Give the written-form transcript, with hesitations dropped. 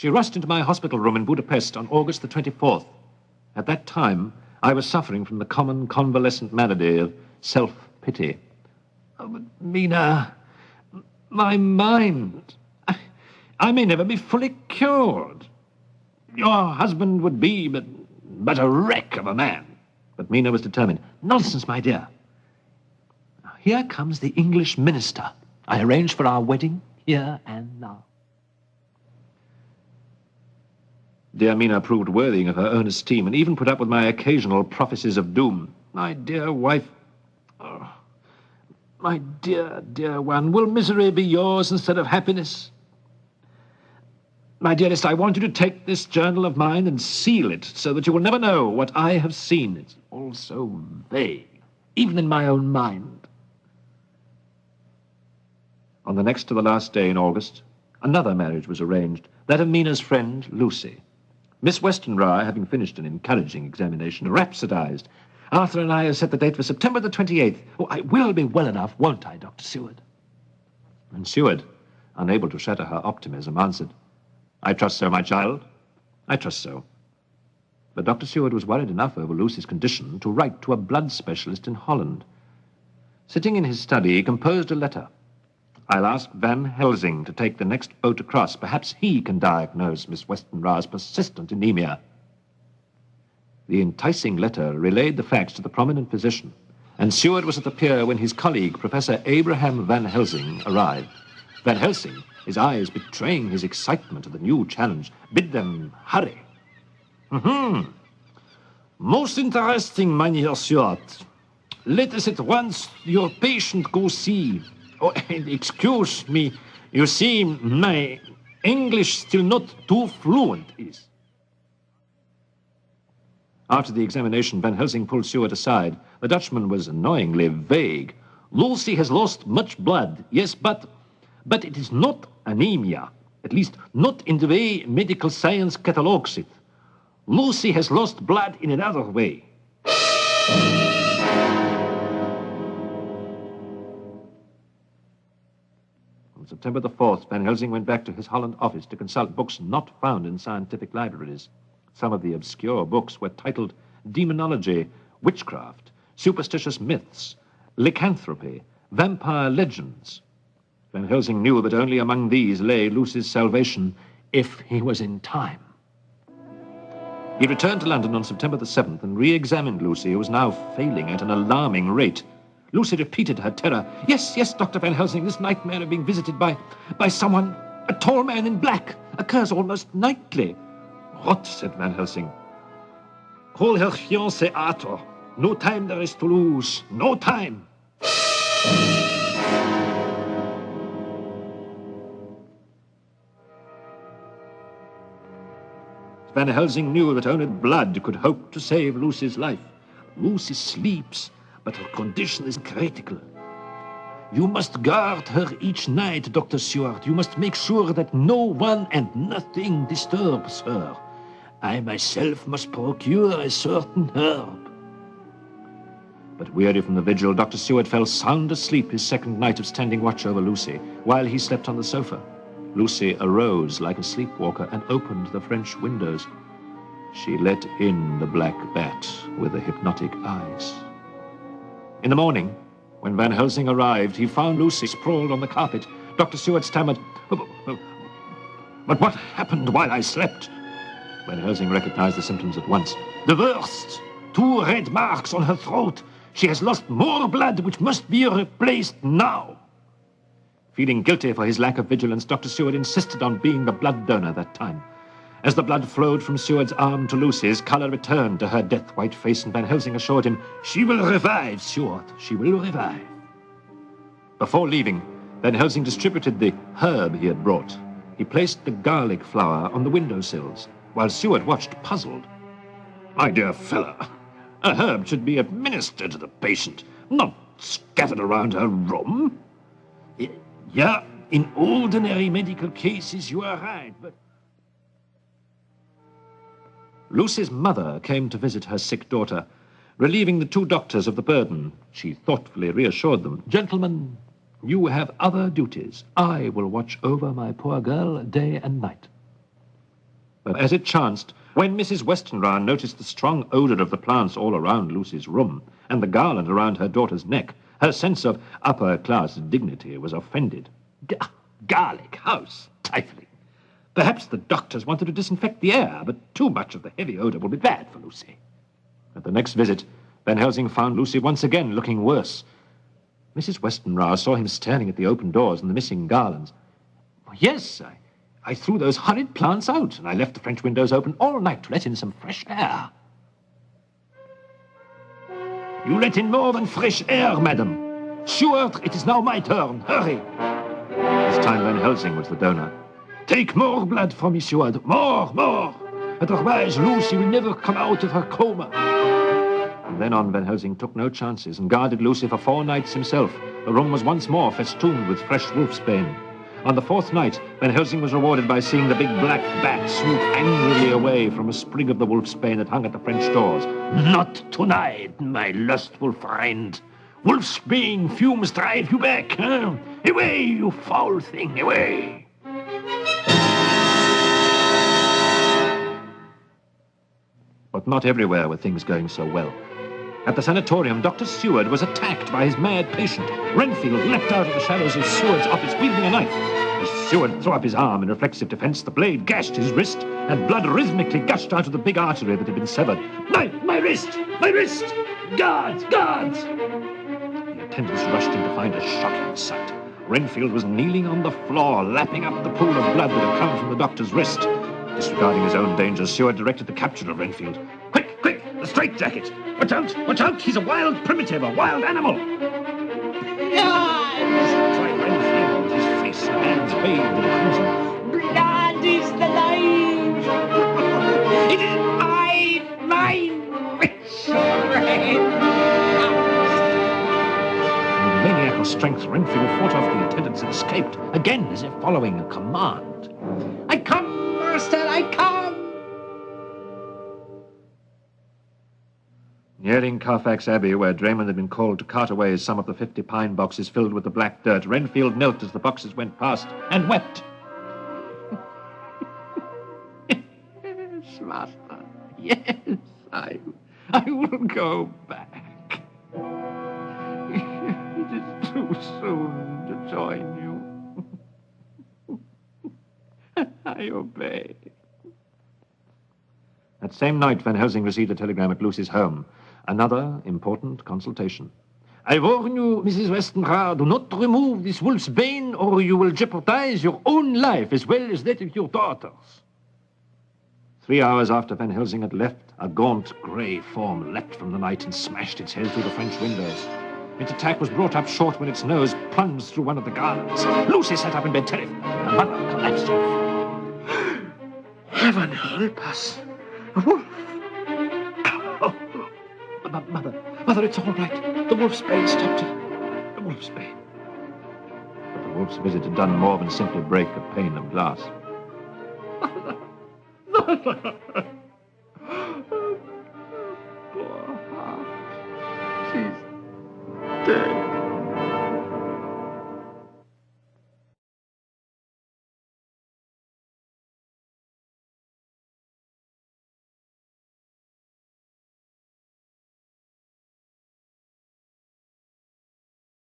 She rushed into my hospital room in Budapest on August the 24th. At that time, I was suffering from the common convalescent malady of self-pity. Oh, but Mina, my mind, I may never be fully cured. Your husband would be but a wreck of a man. But Mina was determined. Nonsense, my dear. Here comes the English minister. I arranged for our wedding here and now. Dear Mina proved worthy of her own esteem and even put up with my occasional prophecies of doom. My dear wife, oh, my dear, dear one, will misery be yours instead of happiness? My dearest, I want you to take this journal of mine and seal it so that you will never know what I have seen. It's all so vague, even in my own mind. On the next to the last day in August, another marriage was arranged, that of Mina's friend, Lucy. Miss Westenra, having finished an encouraging examination, rhapsodized. Arthur and I have set the date for September the 28th. Oh, I will be well enough, won't I, Dr. Seward? And Seward, unable to shatter her optimism, answered, I trust so, my child. I trust so. But Dr. Seward was worried enough over Lucy's condition to write to a blood specialist in Holland. Sitting in his study, he composed a letter. I'll ask Van Helsing to take the next boat across. Perhaps he can diagnose Miss Westenra's persistent anemia. The enticing letter relayed the facts to the prominent physician, and Seward was at the pier when his colleague, Professor Abraham Van Helsing, arrived. Van Helsing, his eyes betraying his excitement at the new challenge, bid them hurry. Most interesting, Mynheer Seward. Let us at once your patient go see. Oh, and excuse me, you see, my English still not too fluent is. After the examination, Van Helsing pulled Seward aside. The Dutchman was annoyingly vague. Lucy has lost much blood, yes, but it is not anemia, at least not in the way medical science catalogues it. Lucy has lost blood in another way. On September the 4th, Van Helsing went back to his Holland office to consult books not found in scientific libraries. Some of the obscure books were titled Demonology, Witchcraft, Superstitious Myths, Lycanthropy, Vampire Legends. Van Helsing knew that only among these lay Lucy's salvation, if he was in time. He returned to London on September the 7th and re-examined Lucy, who was now failing at an alarming rate. Lucy repeated her terror. Yes, Dr. Van Helsing, this nightmare of being visited by someone, a tall man in black, occurs almost nightly. What? Said Van Helsing. Call her fiancé Arthur. No time there is to lose. No time. Van Helsing knew that only blood could hope to save Lucy's life. Lucy sleeps, but her condition is critical. You must guard her each night, Dr. Seward. You must make sure that no one and nothing disturbs her. I myself must procure a certain herb. But weary from the vigil, Dr. Seward fell sound asleep his second night of standing watch over Lucy, while he slept on the sofa. Lucy arose like a sleepwalker and opened the French windows. She let in the black bat with the hypnotic eyes. In the morning, when Van Helsing arrived, he found Lucy sprawled on the carpet. Dr. Seward stammered, But what happened while I slept? Van Helsing recognized the symptoms at once. The worst! 2 red marks on her throat. She has lost more blood, which must be replaced now. Feeling guilty for his lack of vigilance, Dr. Seward insisted on being the blood donor that time. As the blood flowed from Seward's arm to Lucy's, color returned to her death-white face, and Van Helsing assured him, She will revive, Seward. She will revive. Before leaving, Van Helsing distributed the herb he had brought. He placed the garlic flower on the windowsills, while Seward watched puzzled. My dear fellow, a herb should be administered to the patient, not scattered around her room. Yeah, in ordinary medical cases, you are right, but... Lucy's mother came to visit her sick daughter, relieving the 2 doctors of the burden. She thoughtfully reassured them, Gentlemen, you have other duties. I will watch over my poor girl day and night. But as it chanced, when Mrs. Westenra noticed the strong odor of the plants all around Lucy's room and the garland around her daughter's neck, her sense of upper-class dignity was offended. Garlic, how stifling. Perhaps the doctors wanted to disinfect the air, but too much of the heavy odor will be bad for Lucy. At the next visit, Van Helsing found Lucy once again looking worse. Mrs. Westenra saw him staring at the open doors and the missing garlands. Yes, I threw those horrid plants out, and I left the French windows open all night to let in some fresh air. You let in more than fresh air, madam. Seward, it is now my turn. Hurry. This time Van Helsing was the donor. Take more blood from me, Seward. More. Otherwise, Lucy will never come out of her coma. From then on, Van Helsing took no chances and guarded Lucy for 4 nights himself. The room was once more festooned with fresh wolfsbane. On the 4th night, Van Helsing was rewarded by seeing the big black bat swoop angrily away from a sprig of the wolfsbane that hung at the French doors. Not tonight, my lustful friend. Wolfsbane fumes drive you back, huh? Away, you foul thing, away! But not everywhere were things going so well. At the sanatorium, Dr. Seward was attacked by his mad patient. Renfield leapt out of the shadows of Seward's office, wielding a knife. As Seward threw up his arm in reflexive defense, the blade gashed his wrist, and blood rhythmically gushed out of the big artery that had been severed. My wrist! My wrist! Guards! The attendants rushed in to find a shocking sight. Renfield was kneeling on the floor, lapping up the pool of blood that had come from the doctor's wrist. Disregarding his own danger, Seward directed the capture of Renfield. Quick! The straitjacket! Watch out! He's a wild primitive, a wild animal! Blood! Cried Renfield, his face and hands bathed in crimson. Blood is the life! It is mine, rich friend! With maniacal strength, Renfield fought off the attendants and escaped, again as if following a command. I come, master, I come! Nearing Carfax Abbey, where Draymond had been called to cart away some of the 50 pine boxes filled with the black dirt, Renfield knelt as the boxes went past and wept. Yes, master. Yes, I will go back. It is too soon to join you. I obey. That same night, Van Helsing received a telegram at Lucy's home. Another important consultation. I warn you, Mrs. Westenra, do not remove this wolf's bane or you will jeopardize your own life as well as that of your daughters. 3 hours after Van Helsing had left, a gaunt, grey form leapt from the night and smashed its head through the French windows. Its attack was brought up short when its nose plunged through one of the garlands. Lucy sat up in bed terrified. Her mother collapsed off. Heaven help us. A wolf. Mother, it's all right. The wolf's bane stopped it. The wolf's bane. But the wolf's visit had done more than simply break a pane of glass. Mother! Poor heart. She's dead.